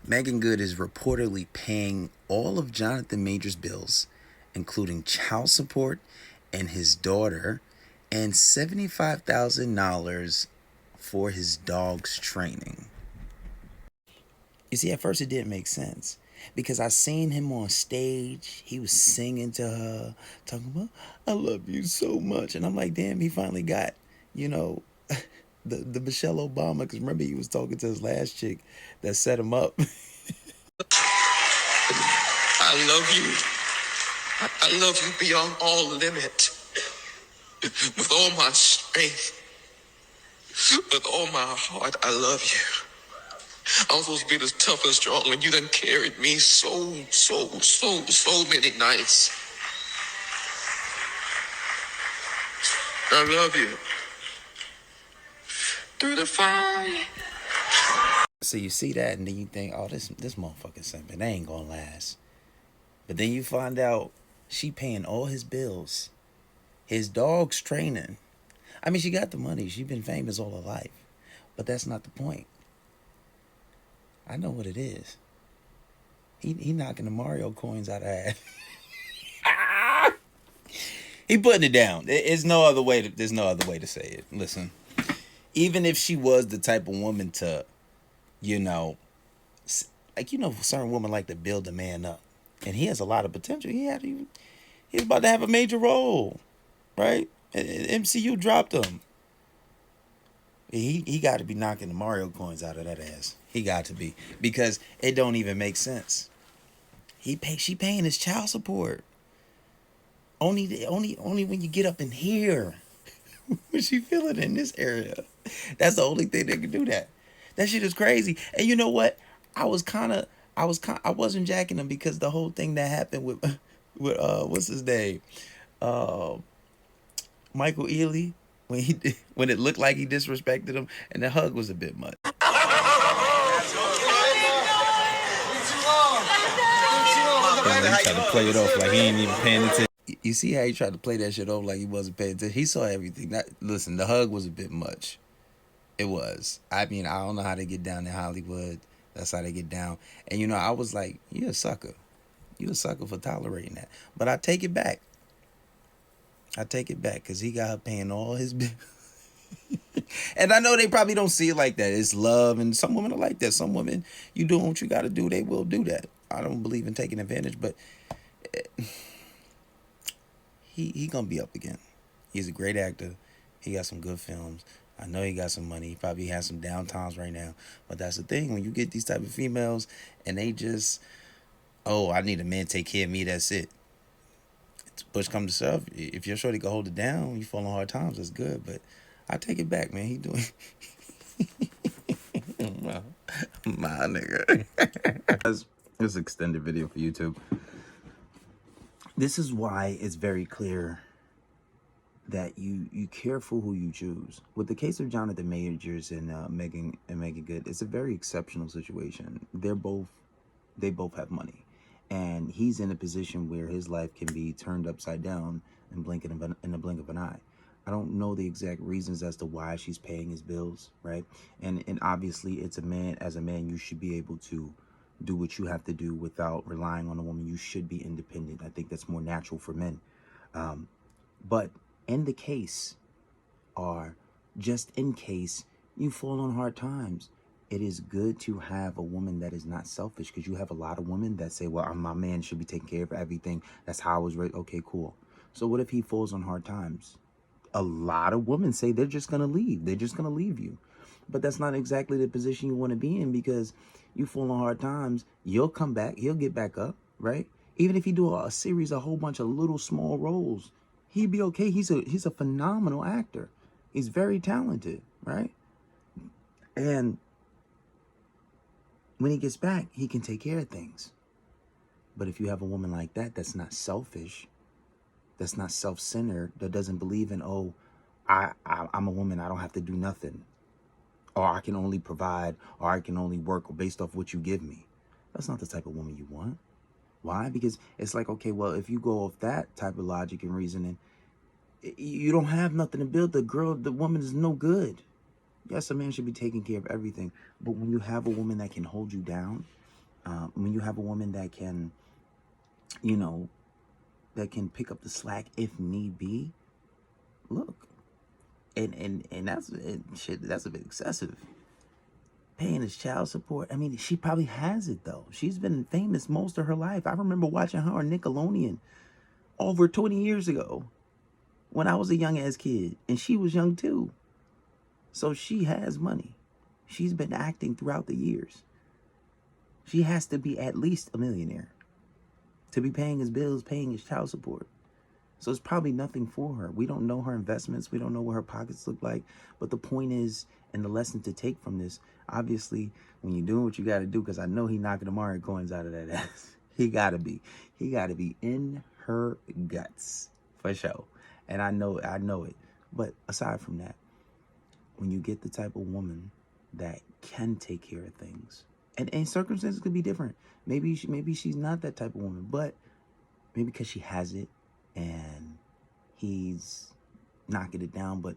Megan Good is reportedly paying all of Jonathan Major's bills, including child support and his daughter, and $75,000 for his dog's training. You see, at first it didn't make sense because I seen him on stage. He was singing to her, talking about, I love you so much. And I'm like, damn, he finally got, you know, the Michelle Obama. Because remember, he was talking to his last chick that set him up. I love you. I love you beyond all limit. With all my strength, with all my heart, I love you. I'm supposed to be this tough and strong, and you done carried me so many nights. I love you. Through the fire. So you see that, and then you think, oh, this motherfucker simping. They ain't gonna last. But then you find out she paying all his bills, his dog's training. I mean, she got the money. She been famous all her life. But that's not the point. I know what it is. He knocking the Mario coins out of her. He putting it down. There's no other way to say it. Listen, even if she was the type of woman to, you know, certain women like to build a man up, and he has a lot of potential. He's about to have a major role, right? MCU dropped him. He got to be knocking the Mario coins out of that ass. He got to be, because it don't even make sense. She paying his child support. Only when you get up in here, when she feel it in this area. That's the only thing that can do that. That shit is crazy. And you know what? I wasn't jacking him because the whole thing that happened with what's his name, uh, Michael Ealy, when it looked like he disrespected him, and the hug was a bit much. And he tried to play it off like he ain't even paying attention. You see how he tried to play that shit off like he wasn't paying attention? He saw everything. Listen, the hug was a bit much. It was. I mean, I don't know how they get down in Hollywood. That's how they get down. And I was like, you a sucker. You a sucker for tolerating that. But I take it back. I take it back because he got her paying all his bills. And I know they probably don't see it like that. It's love, and some women are like that. Some women, you doing what you got to do, they will do that. I don't believe in taking advantage, but he gonna be up again. He's a great actor. He got some good films. I know he got some money. He probably has some downtimes right now. But that's the thing. When you get these type of females and they just, oh, I need a man to take care of me, that's it. Push come to shove, if your shorty can hold it down, you fall on hard times, that's good. But I take it back, man. He doing my nigga. This extended video for YouTube. This is why it's very clear that you careful who you choose. With the case of Jonathan Majors and Megan Good, it's a very exceptional situation. They both have money, and he's in a position where his life can be turned upside down in the blink of an eye. I don't know the exact reasons as to why she's paying his bills, right? And obviously, it's a man. As a man, you should be able to do what you have to do without relying on a woman. You should be independent. I think that's more natural for men. But in the case, or just in case you fall on hard times, it is good to have a woman that is not selfish, because you have a lot of women that say, well, my man should be taking care of everything. That's how I was raised. Okay, cool. So what if he falls on hard times? A lot of women say they're just going to leave. They're just going to leave you. But that's not exactly the position you want to be in, because you fall on hard times, you'll come back, he'll get back up, right? Even if he do a series, a whole bunch of little small roles, he'd be okay. He's a phenomenal actor. He's very talented, right? And when he gets back, he can take care of things. But if you have a woman like that, that's not selfish, that's not self-centered, that doesn't believe in, oh, I'm a woman, I don't have to do nothing, or I can only provide, or I can only work based off what you give me. That's not the type of woman you want. Why? Because it's like, okay, well, if you go off that type of logic and reasoning, you don't have nothing to build. The woman is no good. Yes, a man should be taking care of everything, but when you have a woman that can hold you down, When you have a woman that can, you know, that can pick up the slack if need be, look, and shit. That's a bit excessive. Paying his child support. I mean, she probably has it though. She's been famous most of her life. I remember watching her on Nickelodeon over 20 years ago when I was a young ass kid, and she was young too. So she has money. She's been acting throughout the years. She has to be at least a millionaire to be paying his bills, paying his child support. So it's probably nothing for her. We don't know her investments. We don't know what her pockets look like. But the point is, and the lesson to take from this, obviously, when you're doing what you got to do, because I know he knocking the Mario coins out of that ass. He got to be. He got to be in her guts for sure. And I know it. But aside from that, when you get the type of woman that can take care of things, and circumstances could be different. Maybe she's not that type of woman, but maybe because she has it and he's knocking it down. But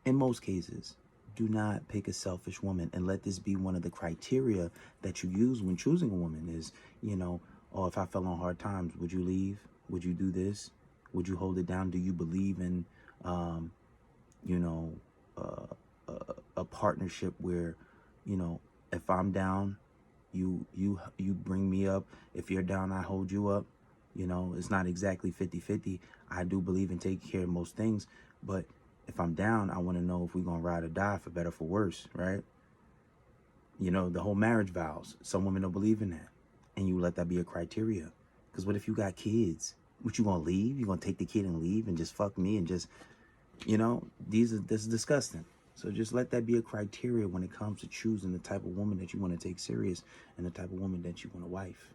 in most cases, do not pick a selfish woman, and let this be one of the criteria that you use when choosing a woman is, oh, if I fell on hard times, would you leave? Would you do this? Would you hold it down? Do you believe in, you know, a partnership where, if I'm down, you bring me up. If you're down, I hold you up. It's not exactly 50-50. I do believe in taking care of most things, but if I'm down, I want to know if we're going to ride or die, for better, for worse, right? The whole marriage vows. Some women don't believe in that. And you let that be a criteria. Because what if you got kids? What, you going to leave? You going to take the kid and leave and just fuck me and just, this is disgusting. So just let that be a criteria when it comes to choosing the type of woman that you want to take serious and the type of woman that you want to wife.